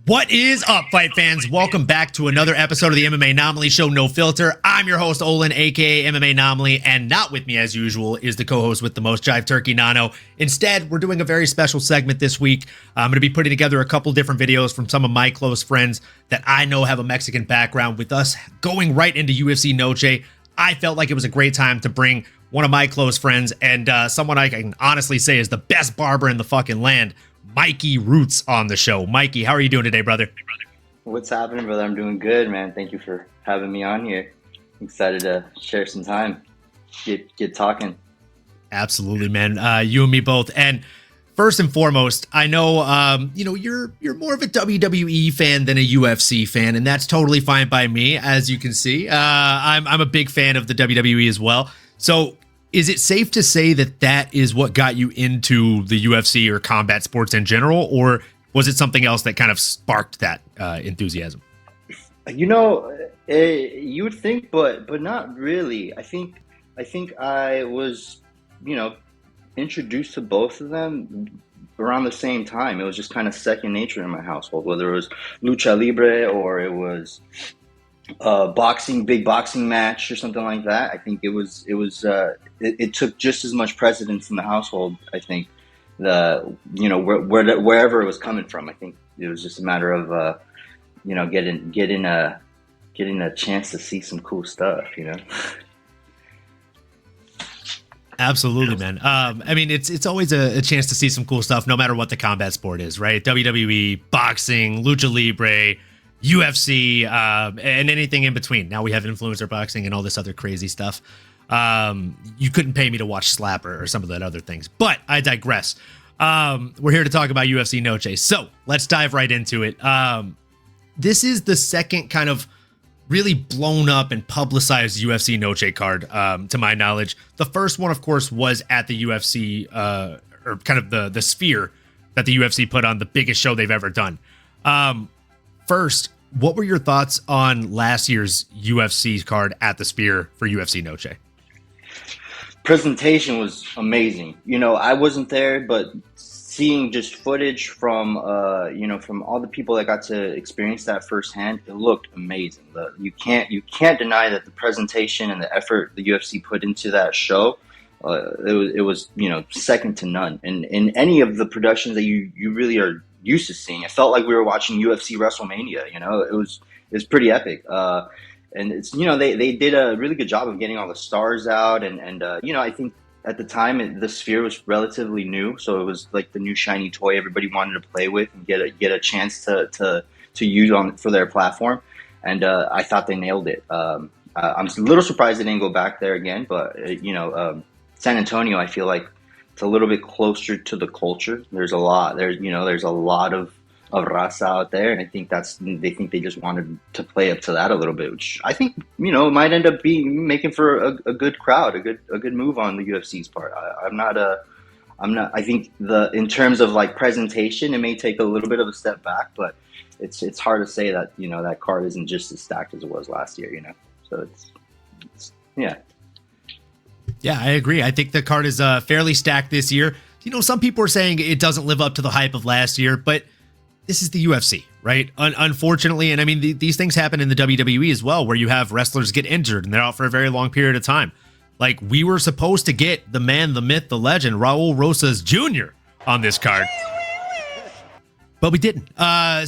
What is up, fight fans? Welcome back to another episode of the MMAnomaly Show, No Filter. I'm your host, Olin, aka MMAnomaly, and not with me as usual is the co-host with the most, Jive Turkey Nano. Instead, we're doing a very special segment this week. I'm going to be putting together a couple different videos from some of my close friends that I know have a Mexican background. With us going right into UFC Noche, I felt like it was a great time to bring one of my close friends and someone I can honestly say is the best barber in the fucking land, MikeyRoots, on the show. Mikey, how are you doing today, brother? What's happening, brother? I'm doing good, man. Thank you for having me on here. I'm excited to share some time, get talking. Absolutely, man. You and me both. And first and foremost, I know you're more of a WWE fan than a UFC fan, and that's totally fine by me. As you can see, I'm a big fan of the WWE as well. So, is it safe to say that that is what got you into the UFC or combat sports in general, or was it something else that kind of sparked that enthusiasm? You know, you would think, but not really. I think I was, introduced to both of them around the same time. It was just kind of second nature in my household, whether it was lucha libre or it was big boxing match or something like that. I think it took just as much precedence in the household. I think wherever it was coming from. I think it was just a matter of getting a chance to see some cool stuff. Absolutely, man. I mean, it's always a chance to see some cool stuff, no matter what the combat sport is, right? WWE, boxing, lucha libre, UFC, and anything in between. Now we have influencer boxing and all this other crazy stuff. You couldn't pay me to watch Slapper or some of that other things, but I digress. We're here to talk about UFC Noche, so let's dive right into it. This is the second kind of really blown up and publicized UFC Noche card, to my knowledge. The first one, of course, was at the UFC, or kind of the Sphere that the UFC put on, the biggest show they've ever done. First, what were your thoughts on last year's UFC card at the Sphere for UFC Noche? Presentation was amazing. I wasn't there, but seeing just footage from all the people that got to experience that firsthand, it looked amazing. You can't deny that the presentation and the effort the UFC put into that show, it was second to none. And in any of the productions that you really are used to seeing, it felt like we were watching UFC WrestleMania. It was pretty epic. And it's they did a really good job of getting all the stars out, and I think at the time the Sphere was relatively new, so it was like the new shiny toy everybody wanted to play with and get a chance to use for their platform, and I thought they nailed it. I'm a little surprised they didn't go back there again, but San Antonio, I feel like it's a little bit closer to the culture. There's a lot of raza out there, and I think they think they just wanted to play up to that a little bit, which I think might end up making for a good crowd, a good move on the UFC's part. I think in terms of like presentation, it may take a little bit of a step back, but it's hard to say that that card isn't just as stacked as it was last year. So it's yeah. Yeah, I agree. I think the card is fairly stacked this year. Some people are saying it doesn't live up to the hype of last year, but this is the UFC, right? Unfortunately, and I mean, these things happen in the WWE as well, where you have wrestlers get injured and they're out for a very long period of time. Like, we were supposed to get the man, the myth, the legend, Raul Rosas Jr. on this card, but we didn't.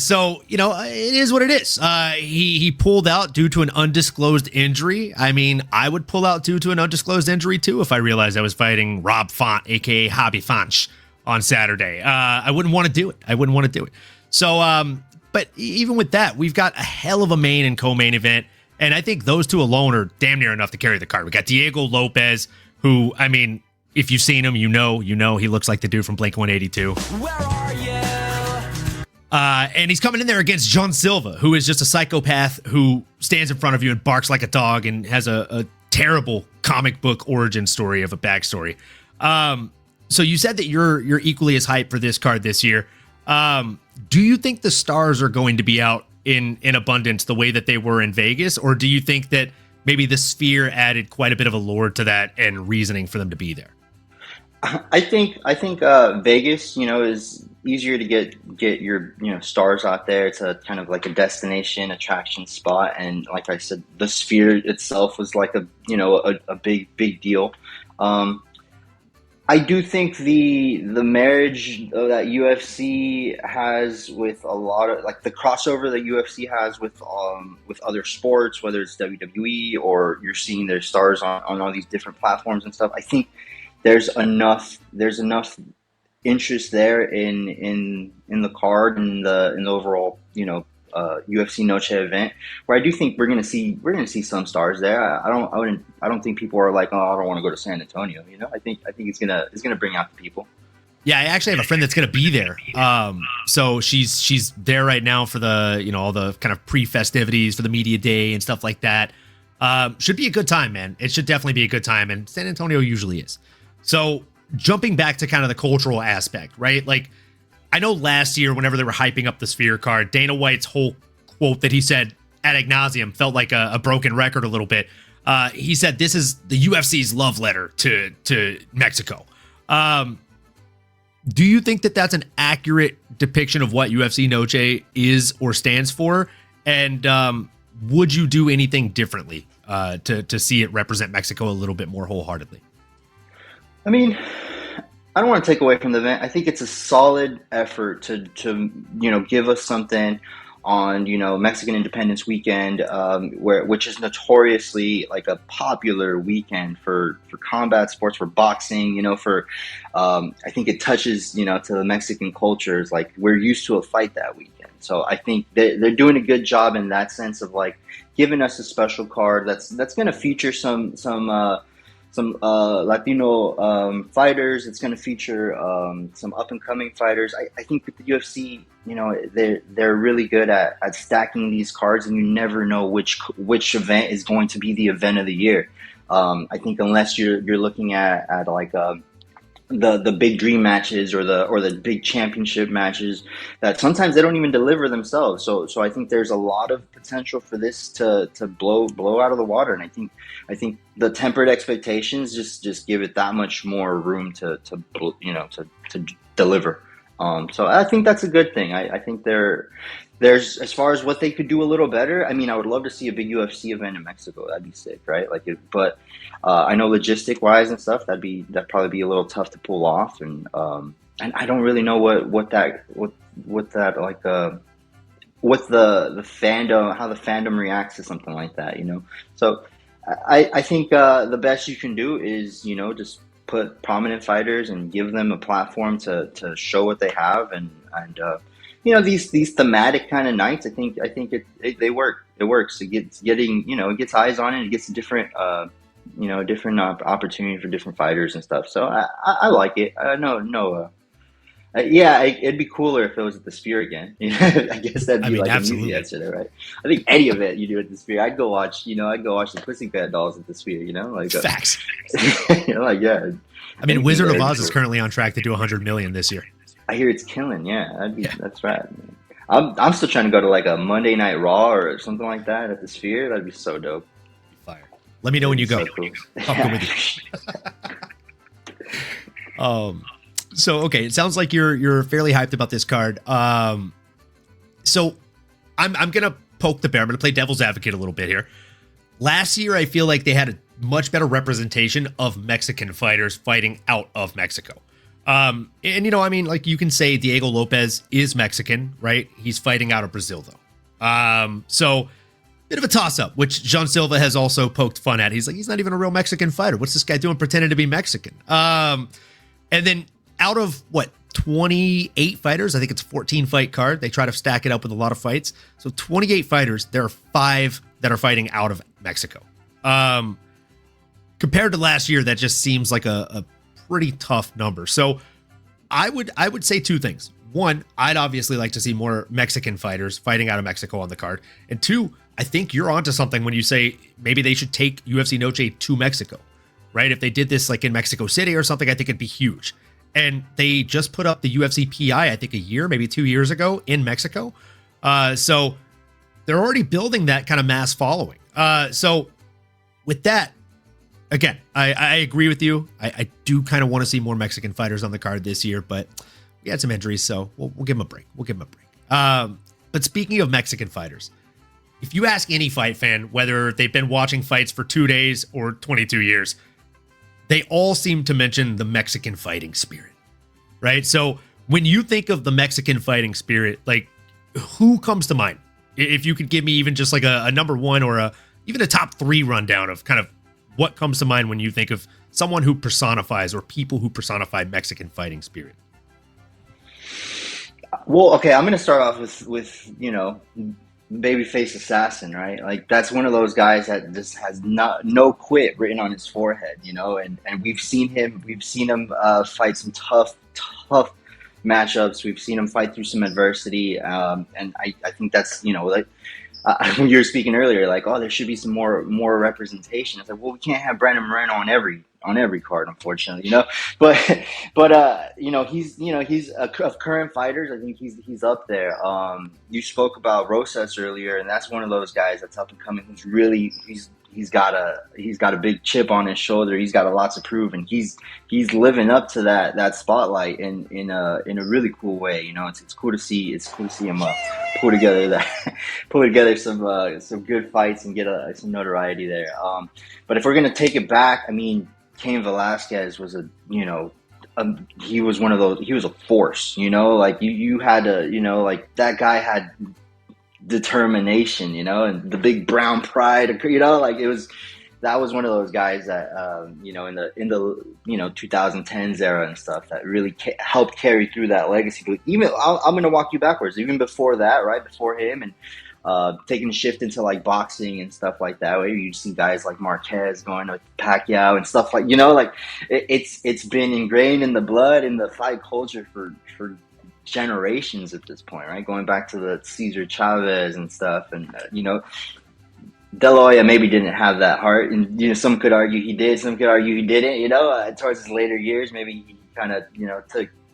So, it is what it is. He pulled out due to an undisclosed injury. I mean, I would pull out due to an undisclosed injury too if I realized I was fighting Rob Font, aka Hobby Fonch, on Saturday. I wouldn't want to do it. So, but even with that, we've got a hell of a main and co-main event, and I think those two alone are damn near enough to carry the card. We got Diego Lopez, who, I mean, if you've seen him, he looks like the dude from Blink-182. Where are you? And he's coming in there against John Silva, who is just a psychopath who stands in front of you and barks like a dog and has a terrible comic book origin story of a backstory. So you said that you're equally as hyped for this card this year. Do you think the stars are going to be out in abundance the way that they were in Vegas, or do you think that maybe the Sphere added quite a bit of allure to that and reasoning for them to be there? I think Vegas, easier to get your stars out there. It's a kind of like a destination attraction spot, and like I said, the Sphere itself was like a big deal. I do think the marriage that UFC has with a lot of like the crossover that UFC has with other sports, whether it's WWE or you're seeing their stars on all these different platforms and stuff. I think there's enough interest there in the card and the overall UFC Noche event, where I do think we're gonna see some stars there. I don't think people are like, oh, I don't want to go to San Antonio. I think it's gonna bring out the people. Yeah, I actually have a friend that's gonna be there. So she's there right now for the all the kind of pre-festivities for the media day and stuff like that. Should be a good time, man. It should definitely be a good time, and San Antonio usually is. So jumping back to kind of the cultural aspect, right? Like, I know last year, whenever they were hyping up the Sphere card, Dana White's whole quote that he said ad nauseum felt like a broken record a little bit. He said, this is the UFC's love letter to Mexico. Do you think that that's an accurate depiction of what UFC Noche is or stands for? And would you do anything differently to see it represent Mexico a little bit more wholeheartedly? I mean, I don't want to take away from the event. I think it's a solid effort to give us something on Mexican Independence Weekend, which is notoriously like a popular weekend for combat sports, for boxing. I think it touches to the Mexican culture. It's like we're used to a fight that weekend, so I think they're doing a good job in that sense of like giving us a special card that's going to feature some Latino fighters. It's going to feature some up and coming fighters. I think with the UFC, they're really good at stacking these cards, and you never know which event is going to be the event of the year. I think unless you're looking at like the big dream matches or the big championship matches that sometimes they don't even deliver themselves. So I think there's a lot of potential for this to blow out of the water. And I think the tempered expectations just give it that much more room to deliver. So I think that's a good thing. I think there's as far as what they could do a little better. I mean, I would love to see a big UFC event in Mexico. That'd be sick, right? But I know logistic wise and stuff, that'd probably be a little tough to pull off. And I don't really know what the fandom, how the fandom reacts to something like that, So I think the best you can do is just put prominent fighters and give them a platform to show what they have, and these thematic kind of nights. I think they work. It works. It gets eyes on it. It gets different opportunity for different fighters and stuff. So I like it. It'd be cooler if it was at the Sphere again. I guess that'd be an easy answer there, right? I think any event you do at the Sphere, I'd go watch the Pussycat Dolls at the Sphere. Facts. Yeah. I mean, Wizard of Oz is currently on track to do 100 million this year. I hear it's killing. Yeah, that's right. I'm still trying to go to like a Monday Night Raw or something like that at the Sphere. That'd be so dope. Fire. Let me know when you go. So cool. I'll come with you. So, okay, it sounds like you're fairly hyped about this card. So I'm going to poke the bear. I'm going to play devil's advocate a little bit here. Last year, I feel like they had a much better representation of Mexican fighters fighting out of Mexico. And, you can say Diego Lopez is Mexican, right? He's fighting out of Brazil, though. So bit of a toss-up, which Jean Silva has also poked fun at. He's like, he's not even a real Mexican fighter. What's this guy doing pretending to be Mexican? And then out of 28 fighters, I think it's a 14 fight card. They try to stack it up with a lot of fights. So 28 fighters, there are 5 that are fighting out of Mexico. Compared to last year, that just seems like a pretty tough number. So I would say 2 things. 1, I'd obviously like to see more Mexican fighters fighting out of Mexico on the card. And 2, I think you're onto something when you say maybe they should take UFC Noche to Mexico, right? If they did this like in Mexico City or something, I think it'd be huge. And they just put up the UFC PI, I think a year, maybe 2 years ago in Mexico. So they're already building that kind of mass following. So with that, again, I agree with you. I do kind of want to see more Mexican fighters on the card this year, but he had some injuries, so we'll give him a break. But speaking of Mexican fighters, if you ask any fight fan, whether they've been watching fights for 2 days or 22 years, they all seem to mention the Mexican fighting spirit, right? So when you think of the Mexican fighting spirit, like, who comes to mind? If you could give me even just like a number one or even a top 3 rundown of kind of what comes to mind when you think of someone who personifies or people who personify Mexican fighting spirit. Well, okay, I'm going to start off with babyface assassin, right? Like, that's one of those guys that just has no quit written on his forehead, and we've seen him fight some tough matchups. We've seen him fight through some adversity, and I think that's like when you were speaking earlier, like, oh, there should be some more representation. It's like, well, we can't have Brandon Moreno on every card, unfortunately, but he's of current fighters. I think he's up there. You spoke about Rosas earlier, and that's one of those guys that's up and coming. Who's really he's got a big chip on his shoulder. He's got a lot to prove, and he's living up to that spotlight in a really cool way. It's cool to see him pull together some good fights and get some notoriety there. But if we're gonna take it back, I mean, Cain Velasquez was he was one of those. He was a force. Like you had to, like, that guy had determination, and the big brown pride, like that was one of those guys that in the 2010s era and stuff that really helped carry through that legacy. But even I'm going to walk you backwards, even before that, right before him, and taking a shift into like boxing and stuff like that, where you see guys like Marquez going to Pacquiao and stuff like, like it's been ingrained in the blood, in the fight culture for generations at this point, right? Going back to the Cesar Chavez and stuff, and De La Hoya maybe didn't have that heart, and some could argue he did, some could argue he didn't. Towards his later years, maybe he kind of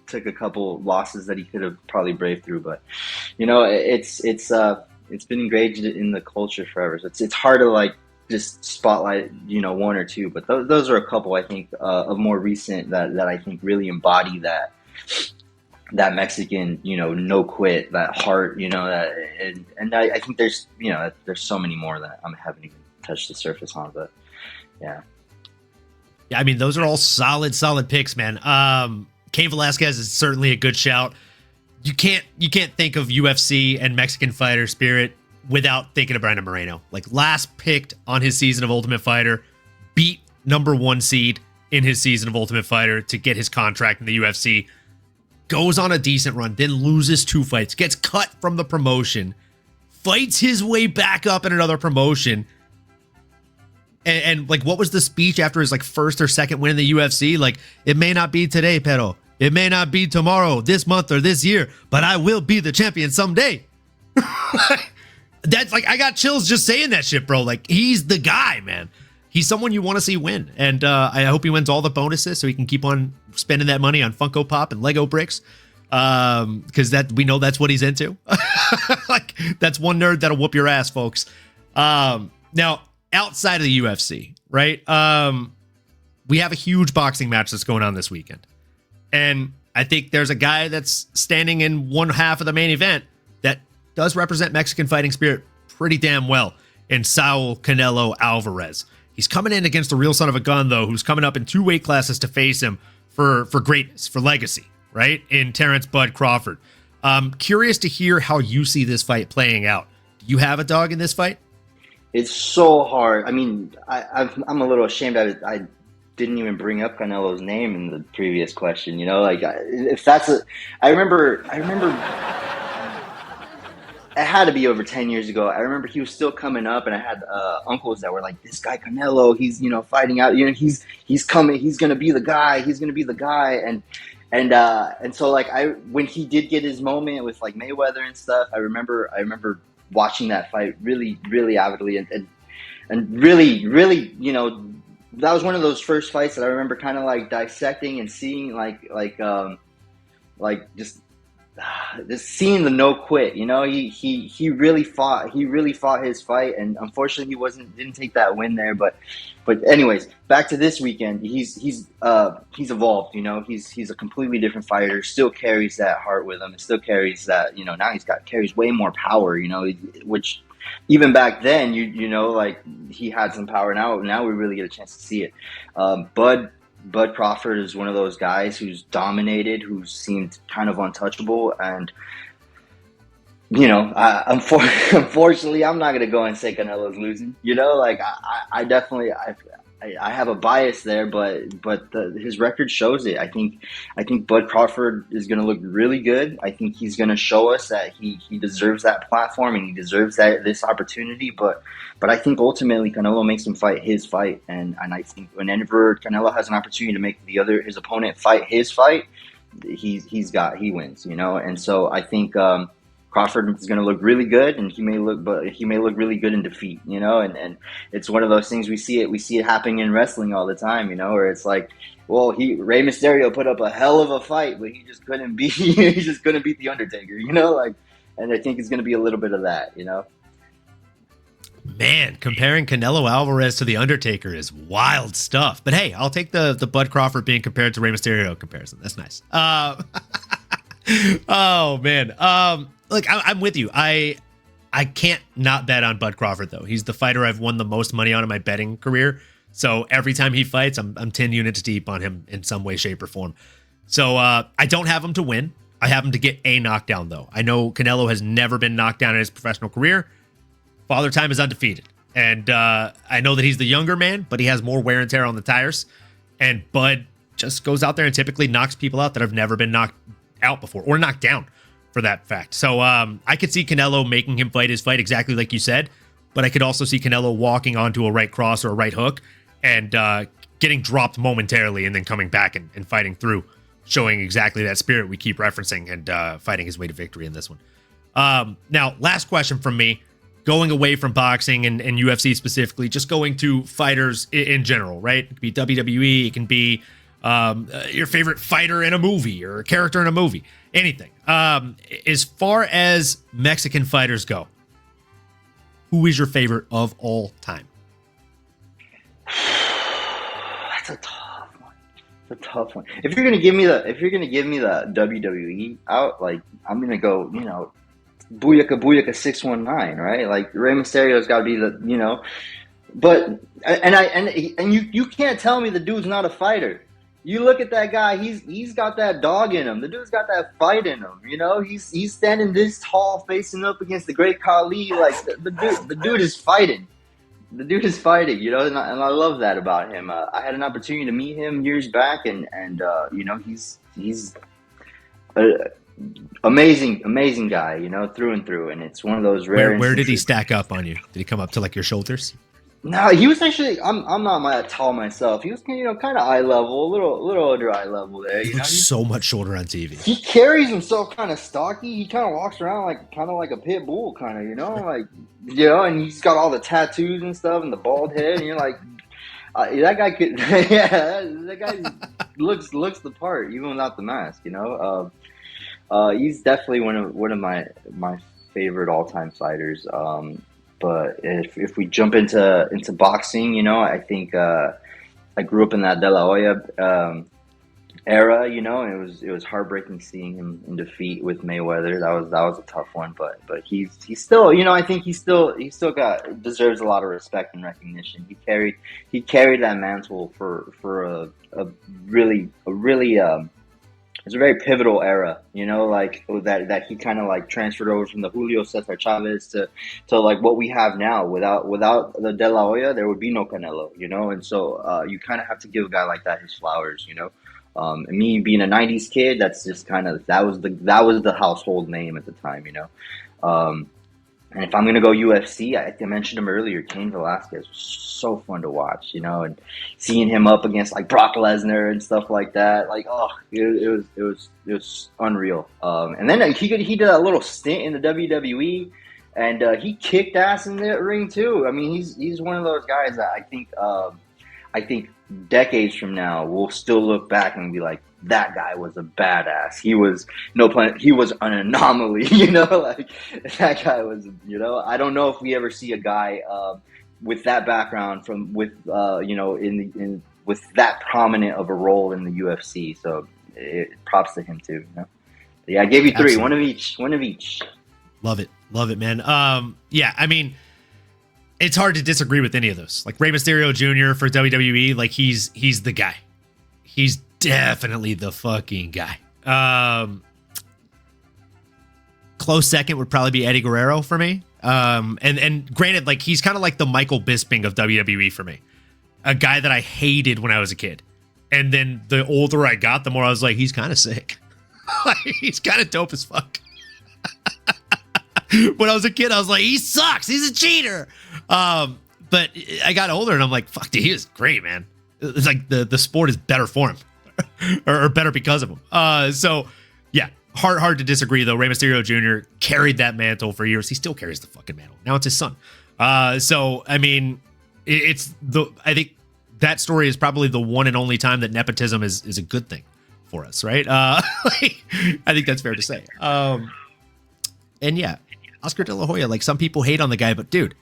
took a couple losses that he could have probably braved through, but it's been engaged in the culture forever. So it's hard to like just spotlight one or two, but those are a couple, I think, of more recent that I think really embody that Mexican, no quit, that heart, and I think there's so many more that I haven't even touched the surface on, but yeah. Yeah, I mean, those are all solid picks, man. Cain Velasquez is certainly a good shout. You can't think of UFC and Mexican fighter spirit without thinking of Brandon Moreno. Like, last picked on his season of Ultimate Fighter, beat number 1 seed in his season of Ultimate Fighter to get his contract in the UFC. Goes on a decent run, then loses 2 fights, gets cut from the promotion, fights his way back up in another promotion. And like, what was the speech after his like first or second win in the UFC? Like, it may not be today, pero it may not be tomorrow, this month, or this year, but I will be the champion someday. That's like, I got chills just saying that shit, bro. Like, he's the guy, man. He's someone you want to see win. And I hope he wins all the bonuses so he can keep on spending that money on Funko Pop and Lego bricks. Because we know that's what he's into. Like, that's one nerd that'll whoop your ass, folks. Now, outside of the UFC, right? We have a huge boxing match that's going on this weekend. And I think there's a guy that's standing in one half of the main event that does represent Mexican fighting spirit pretty damn well in Saul Canelo Alvarez. He's coming in against the real son of a gun, though, who's coming up in 2 weight classes to face him for greatness, for legacy, right? In Terrence Bud Crawford. Curious to hear how you see this fight playing out. Do you have a dog in this fight? It's so hard. I mean, I'm a little ashamed that I didn't even bring up Canelo's name in the previous question. If that's I remember. It had to be over 10 years ago. I remember he was still coming up, and I had uncles that were like, this guy Canelo, he's, fighting out, he's coming, he's going to be the guy, And so like, when he did get his moment with like Mayweather and stuff, I remember watching that fight really, really avidly and really, really, that was one of those first fights that I remember kind of like dissecting and seeing like just this seeing the no quit, he really fought. He really fought his fight, and unfortunately, didn't take that win there. But anyways, back to this weekend. He's evolved. He's a completely different fighter. Still carries that heart with him. Still carries that. Now carries way more power. Which even back then, like he had some power. Now we really get a chance to see it. Bud Crawford is one of those guys who's dominated, who seemed kind of untouchable, and unfortunately, I'm not gonna go and say Canelo's losing. I definitely I have a bias there, but his record shows it. I think Bud Crawford is gonna look really good. I think he's gonna show us that he deserves that platform and he deserves this opportunity. But I think ultimately Canelo makes him fight his fight, and I think whenever Canelo has an opportunity to make his opponent fight his fight, he wins. And so I think Crawford is going to look really good, and he may look really good in defeat. And it's one of those things we see it happening in wrestling all the time. Where it's like, well, Rey Mysterio put up a hell of a fight, but he just couldn't beat the Undertaker. And I think it's going to be a little bit of that. Man, comparing Canelo Alvarez to The Undertaker is wild stuff. But hey, I'll take the Bud Crawford being compared to Rey Mysterio comparison. That's nice. Oh, man. Look, I'm with you. I can't not bet on Bud Crawford, though. He's the fighter I've won the most money on in my betting career. So every time he fights, I'm 10 units deep on him in some way, shape, or form. So I don't have him to win. I have him to get a knockdown, though. I know Canelo has never been knocked down in his professional career. Father Time is undefeated. And I know that he's the younger man, but he has more wear and tear on the tires. And Bud just goes out there and typically knocks people out that have never been knocked out before, or knocked down for that fact. So I could see Canelo making him fight his fight exactly like you said, but I could also see Canelo walking onto a right cross or a right hook and getting dropped momentarily and then coming back and fighting through, showing exactly that spirit we keep referencing and fighting his way to victory in this one. Now, last question from me. Going away from boxing and UFC specifically, just going to fighters in general, right? It could be WWE, it can be your favorite fighter in a movie or a character in a movie, anything. As far as Mexican fighters go, who is your favorite of all time? That's a tough one. If you're gonna give me the WWE out, like I'm gonna go, Booyaka 619, right? Like Rey Mysterio's got to be the, but you can't tell me the dude's not a fighter. You look at that guy, he's got that dog in him. The dude's got that fight in him. He's standing this tall, facing up against the great Khali. Like the dude is fighting. The dude is fighting, and I love that about him. I had an opportunity to meet him years back, and he's amazing guy, through and through. And it's one of those rare. Where did he stack up on you? Did he come up to like your shoulders? No, he was actually. I'm not tall myself. He was, kind of eye level, a little under eye level there. He looks so much shorter on TV. He carries himself kind of stocky. He kind of walks around like a pit bull, and he's got all the tattoos and stuff and the bald head. And you're like, that guy could, that guy looks the part even without the mask. He's definitely one of my favorite all time fighters. But if we jump into boxing, I think I grew up in that De La Hoya era, and it was heartbreaking seeing him in defeat with Mayweather. That was a tough one, but he's still, I think he still deserves a lot of respect and recognition. He carried that mantle for a really it's a very pivotal era, like that he kind of like transferred over from the Julio Cesar Chavez to like what we have now. Without the De La Hoya, there would be no Canelo, and so you kind of have to give a guy like that his flowers, And me being a '90s kid, that's just kind of that was the household name at the time, And if I'm going to go UFC, I mentioned him earlier, Cain Velasquez was so fun to watch, and seeing him up against like Brock Lesnar and stuff like that, like, it was unreal. And then he did that little stint in the WWE, and he kicked ass in that ring too. I mean, he's one of those guys that I think I think decades from now, we'll still look back and be like, that guy was a badass. He was he was an anomaly, like that guy was, I don't know if we ever see a guy with that background with that prominent of a role in the UFC. So props to him too. Yeah, I gave you three. Absolutely. One of each. Love it, man. Yeah, I mean, it's hard to disagree with any of those. Like Rey Mysterio Jr. for WWE, like he's the guy. He's definitely the fucking guy. Close second would probably be Eddie Guerrero for me. And granted, like he's kind of like the Michael Bisping of WWE for me. A guy that I hated when I was a kid. And then the older I got, the more I was like, he's kind of sick. He's kind of dope as fuck. When I was a kid, I was like, he sucks. He's a cheater. But I got older and I'm like, fuck, dude, he is great, man. It's like the sport is better for him or better because of him. So yeah, hard to disagree though. Rey Mysterio Jr. carried that mantle for years. He still carries the fucking mantle. Now it's his son. So, I mean, I think that story is probably the one and only time that nepotism is a good thing for us, right? I think that's fair to say. And yeah, Oscar De La Hoya, like some people hate on the guy, but dude,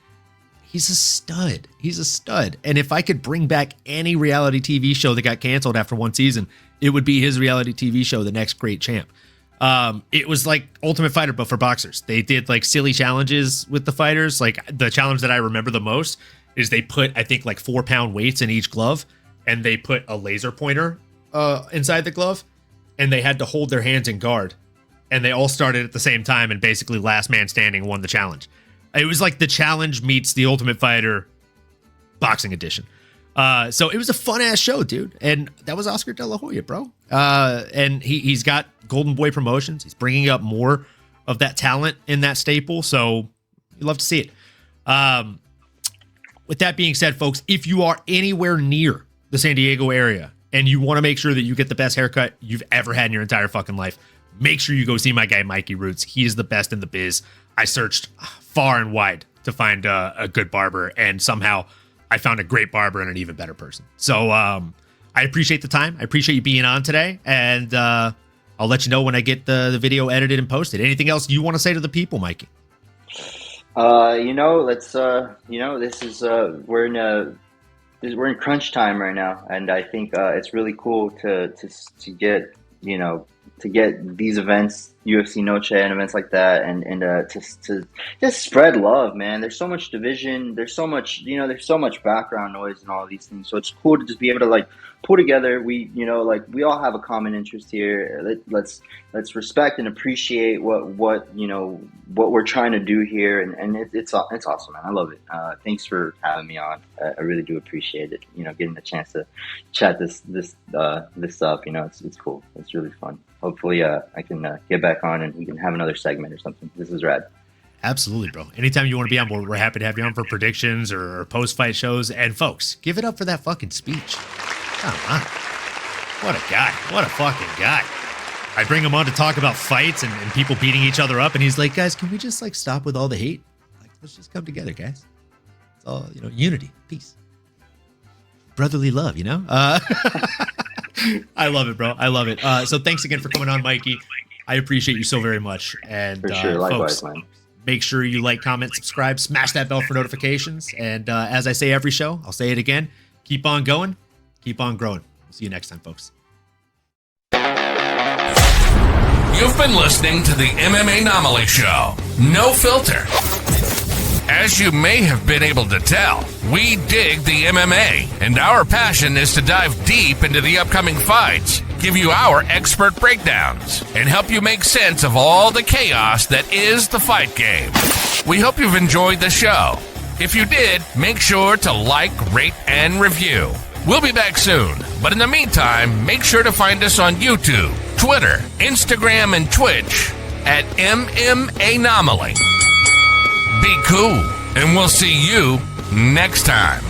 he's a stud. He's a stud. And if I could bring back any reality TV show that got canceled after one season, it would be his reality TV show, The Next Great Champ. It was like Ultimate Fighter, but for boxers. They did like silly challenges with the fighters. Like the challenge that I remember the most is they put, I think, like 4-pound weights in each glove, and they put a laser pointer inside the glove, and they had to hold their hands in guard. And they all started at the same time, and basically last man standing won the challenge. It was like the challenge meets the Ultimate Fighter boxing edition. So it was a fun ass show, dude. And that was Oscar De La Hoya, bro. And he's got Golden Boy Promotions. He's bringing up more of that talent in that staple. So you love to see it. With that being said, folks, if you are anywhere near the San Diego area and you want to make sure that you get the best haircut you've ever had in your entire fucking life, make sure you go see my guy, MikeyRoots. He is the best in the biz. I searched far and wide to find a good barber, and somehow I found a great barber and an even better person. So I appreciate the time. I appreciate you being on today, and I'll let you know when I get the video edited and posted. Anything else you want to say to the people, Mikey? Let's this is we're in crunch time right now, and I think it's really cool to get to get these events, UFC Noche and events like that, and to just spread love, man. There's so much division. There's so much, there's so much background noise and all of these things. So it's cool to just be able to like pull together. We all have a common interest here. Let's respect and appreciate what we're trying to do here, and it's awesome, man. I love it. Thanks for having me on. I really do appreciate it. Getting the chance to chat this up. It's cool. It's really fun. Hopefully, I can get back on and we can have another segment or something. This is rad. Absolutely, bro. Anytime you want to be on board, we're happy to have you on for predictions or post-fight shows. And folks, give it up for that fucking speech. Come on. What a guy. What a fucking guy. I bring him on to talk about fights and people beating each other up, and he's like, guys, can we just like stop with all the hate? Like, let's just come together, guys. It's all, unity, peace, brotherly love, I love it, bro. I love it. So thanks again for coming on, Mikey. I appreciate you so very much. And for sure, likewise, folks, man. Make sure you like, comment, subscribe, smash that bell for notifications. And as I say every show, I'll say it again. Keep on going. Keep on growing. We'll see you next time, folks. You've been listening to the MMAnomaly Show. No filter. As you may have been able to tell, we dig the MMA, and our passion is to dive deep into the upcoming fights, give you our expert breakdowns, and help you make sense of all the chaos that is the fight game. We hope you've enjoyed the show. If you did, make sure to like, rate, and review. We'll be back soon, but in the meantime, make sure to find us on YouTube, Twitter, Instagram, and Twitch at MMAnomaly. Be cool, and we'll see you next time.